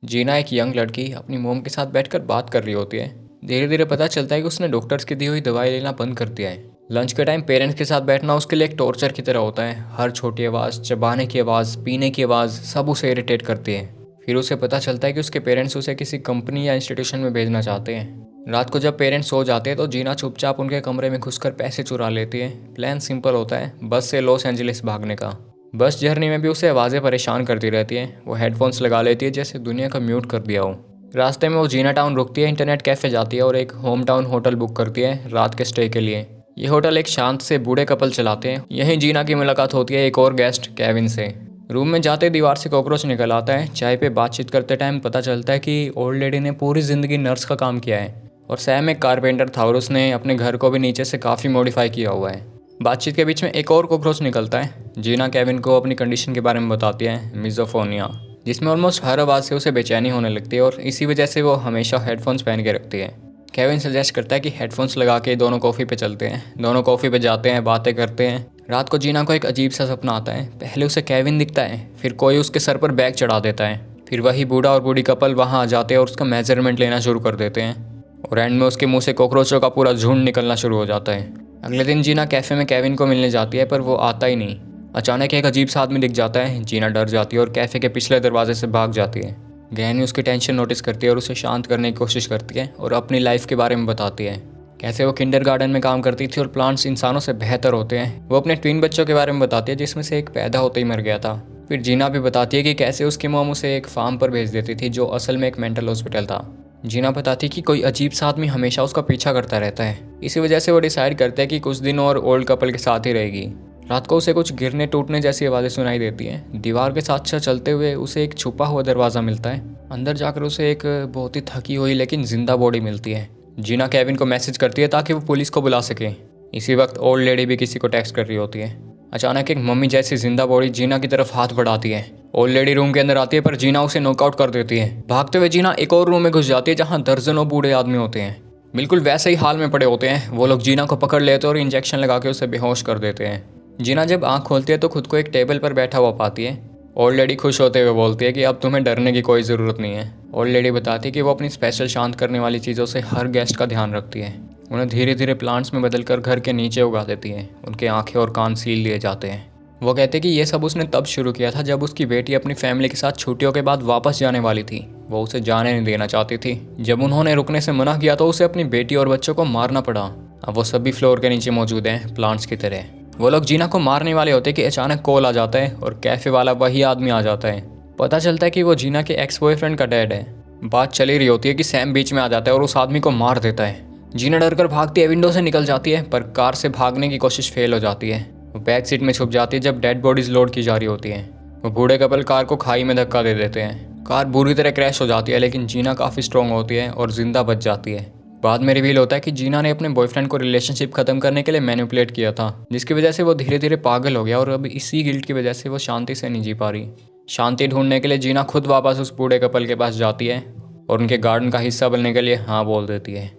जीना एक यंग लड़की अपनी मोम के साथ बैठकर बात कर रही होती है। धीरे धीरे पता चलता है कि उसने डॉक्टर्स की दी हुई दवाई लेना बंद कर दिया है। लंच के टाइम पेरेंट्स के साथ बैठना उसके लिए एक टॉर्चर की तरह होता है। हर छोटी आवाज़, चबाने की आवाज़, पीने की आवाज़ सब उसे इरिटेट करती है। फिर उसे पता चलता है कि उसके पेरेंट्स उसे किसी कंपनी या इंस्टीट्यूशन में भेजना चाहते हैं। रात को जब पेरेंट्स सो जाते हैं तो जीना चुपचाप उनके कमरे में घुसकर पैसे चुरा लेती है। प्लान सिंपल होता है, बस से लॉस एंजलिस भागने का। बस जर्नी में भी उसे आवाज़ें परेशान करती रहती हैं। वो हेडफोन्स लगा लेती है जैसे दुनिया का म्यूट कर दिया हो। रास्ते में वो जीना टाउन रुकती है, इंटरनेट कैफ़े जाती है और एक होम टाउन होटल बुक करती है रात के स्टे के लिए। ये होटल एक शांत से बूढ़े कपल चलाते हैं। यहीं जीना की मुलाकात होती है एक और गेस्ट केविन से। रूम में जाते दीवार से कॉकरोच निकल आता है। चाय पे बातचीत करते टाइम पता चलता है कि ओल्ड लेडी ने पूरी ज़िंदगी नर्स का काम किया है और सैम एक कारपेंटर था और उसने अपने घर को भी नीचे से काफ़ी मॉडिफाई किया हुआ है। बातचीत के बीच में एक और कॉकरोच निकलता है। जीना केविन को अपनी कंडीशन के बारे में बताती है, मिज़ोफोनिया, जिसमें ऑलमोस्ट हर आवाज़ से उसे बेचैनी होने लगती है और इसी वजह से वो हमेशा हेडफोन्स पहन के रखती है। केविन सजेस्ट करता है कि हेडफोन्स लगा के दोनों कॉफ़ी पे चलते हैं। दोनों कॉफ़ी पे जाते हैं, बातें करते हैं। रात को जीना को एक अजीब सा सपना आता है। पहले उसे केविन दिखता है, फिर कोई उसके सर पर बैग चढ़ा देता है, फिर वही बूढ़ा और बूढ़ी कपल वहाँ आ जाते हैं और उसका मेजरमेंट लेना शुरू कर देते हैं और एंड में उसके मुंह से कॉकरोचों का पूरा झुंड निकलना शुरू हो जाता है। अगले दिन जीना कैफ़े में केविन को मिलने जाती है पर वो आता ही नहीं। अचानक एक अजीब सा आदमी दिख जाता है। जीना डर जाती है और कैफ़े के पिछले दरवाजे से भाग जाती है। गहनी उसकी टेंशन नोटिस करती है और उसे शांत करने की कोशिश करती है और अपनी लाइफ के बारे में बताती है, कैसे वो किंडरगार्टन में काम करती थी और प्लांट्स इंसानों से बेहतर होते हैं। वो अपने ट्विन बच्चों के बारे में बताती है जिसमें से एक पैदा होते ही मर गया था। फिर जीना भी बताती है कि कैसे उसकी मॉम उसे एक फार्म पर भेज देती थी जो असल में एक मेंटल हॉस्पिटल था। जीना बताती है कि कोई अजीब सा आदमी हमेशा उसका पीछा करता रहता है। इसी वजह से वो डिसाइड करते हैं कि कुछ दिन और ओल्ड कपल के साथ ही रहेगी। रात को उसे कुछ गिरने टूटने जैसी आवाज़ें सुनाई देती हैं। दीवार के साथ साथ चलते हुए उसे एक छुपा हुआ दरवाज़ा मिलता है। अंदर जाकर उसे एक बहुत ही थकी हुई लेकिन जिंदा बॉडी मिलती है। जीना केविन को मैसेज करती है ताकि वो पुलिस को बुला सके। इसी वक्त ओल्ड लेडी भी किसी को टेक्स्ट कर रही होती है। अचानक एक मम्मी जैसी जिंदा बॉडी जीना की तरफ हाथ बढ़ाती है। ओल्ड लेडी रूम के अंदर आती है पर जीना उसे नॉकआउट कर देती है। भागते हुए जीना एक और रूम में घुस जाती है जहाँ दर्जनों बूढ़े आदमी होते हैं, बिल्कुल वैसे ही हाल में पड़े होते हैं। वो लोग जीना को पकड़ लेते हैं और इंजेक्शन लगा के उसे बेहोश कर देते हैं। जीना जब आंख खोलती है तो खुद को एक टेबल पर बैठा हुआ पाती है। ओल्ड लेडी खुश होते हुए बोलती है कि अब तुम्हें डरने की कोई ज़रूरत नहीं है। ओल्ड लेडी बताती है कि वो अपनी स्पेशल शांत करने वाली चीज़ों से हर गेस्ट का ध्यान रखती है। उन्हें धीरे धीरे प्लांट्स में बदलकर घर के नीचे उगा देती है। उनके आंखें और कान सील दिए जाते हैं। वो कहते हैं कि ये सब उसने तब शुरू किया था जब उसकी बेटी अपनी फैमिली के साथ छुट्टियों के बाद वापस जाने वाली थी। वो उसे जाने नहीं देना चाहती थी। जब उन्होंने रुकने से मना किया तो उसे अपनी बेटी और बच्चों को मारना पड़ा। अब वो सभी फ्लोर के नीचे मौजूद हैं, प्लांट्स की तरह। वो लोग जीना को मारने वाले होते कि अचानक कॉल आ जाता है और कैफे वाला वही आदमी आ जाता है। पता चलता है कि वो जीना के एक्स बॉयफ्रेंड का डैड है। बात चली रही होती है कि सैम बीच में आ जाता है और उस आदमी को मार देता है। जीना डरकर भागती है, विंडो से निकल जाती है पर कार से भागने की कोशिश फेल हो जाती है। वो बैक सीट में छुप जाती है जब डेड बॉडीज लोड की जा रही होती हैं। वो बूढ़े कपल कार को खाई में धक्का दे देते हैं। कार बुरी तरह क्रैश हो जाती है लेकिन जीना काफ़ी स्ट्रॉन्ग होती है और जिंदा बच जाती है। बाद में रिवील होता है कि जीना ने अपने बॉयफ्रेंड को रिलेशनशिप खत्म करने के लिए मैनिपुलेट किया था, जिसकी वजह से वो धीरे धीरे पागल हो गया और अब इसी गिल्ट की वजह से वो शांति से नहीं जी पा रही। शांति ढूंढने के लिए जीना खुद वापस उस बूढ़े कपल के पास जाती है और उनके गार्डन का हिस्सा बनने के लिए हाँ बोल देती है।